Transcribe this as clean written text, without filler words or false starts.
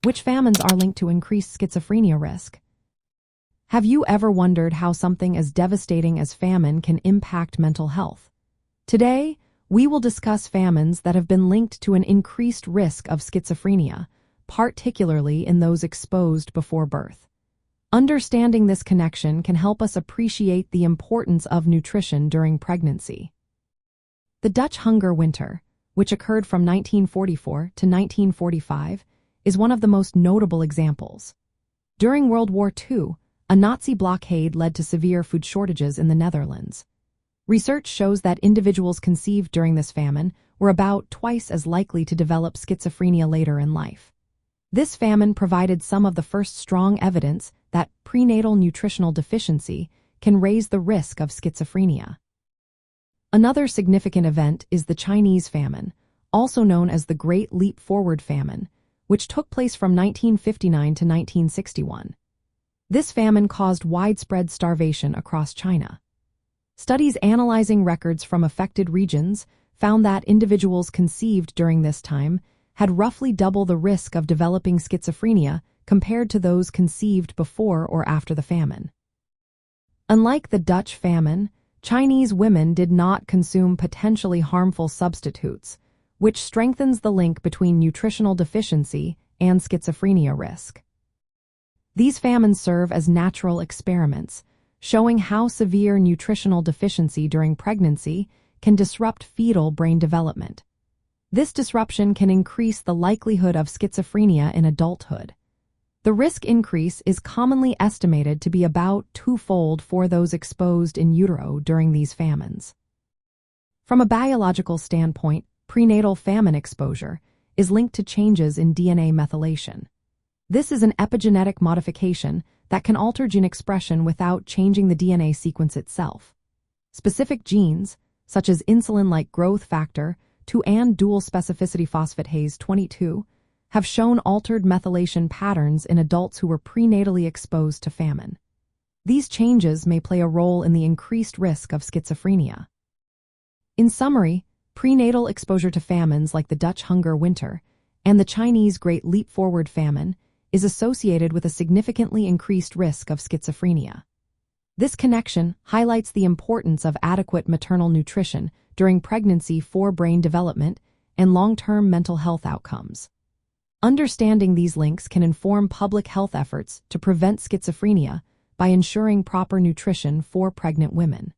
Which famines are linked to increased schizophrenia risk? Have you ever wondered how something as devastating as famine can impact mental health? Today, we will discuss famines that have been linked to an increased risk of schizophrenia, particularly in those exposed before birth. Understanding this connection can help us appreciate the importance of nutrition during pregnancy. The Dutch hunger winter, which occurred from 1944 to 1945, is one of the most notable examples. During World War II, a Nazi blockade led to severe food shortages in the Netherlands. Research shows that individuals conceived during this famine were about twice as likely to develop schizophrenia later in life. This famine provided some of the first strong evidence that prenatal nutritional deficiency can raise the risk of schizophrenia. Another significant event is the Chinese famine, also known as the Great Leap Forward famine, which took place from 1959 to 1961. This famine caused widespread starvation across China. Studies analyzing records from affected regions found that individuals conceived during this time had roughly double the risk of developing schizophrenia compared to those conceived before or after the famine. Unlike the Dutch famine, Chinese women did not consume potentially harmful substitutes, which strengthens the link between nutritional deficiency and schizophrenia risk. These famines serve as natural experiments, showing how severe nutritional deficiency during pregnancy can disrupt fetal brain development. This disruption can increase the likelihood of schizophrenia in adulthood. The risk increase is commonly estimated to be about twofold for those exposed in utero during these famines. From a biological standpoint, prenatal famine exposure is linked to changes in DNA methylation. This is an epigenetic modification that can alter gene expression without changing the DNA sequence itself. Specific genes, such as insulin-like growth factor 2 and dual specificity phosphatase 22, have shown altered methylation patterns in adults who were prenatally exposed to famine. These changes may play a role in the increased risk of schizophrenia. In summary, prenatal exposure to famines like the Dutch hunger winter and the Chinese Great Leap Forward famine is associated with a significantly increased risk of schizophrenia. This connection highlights the importance of adequate maternal nutrition during pregnancy for brain development and long-term mental health outcomes. Understanding these links can inform public health efforts to prevent schizophrenia by ensuring proper nutrition for pregnant women.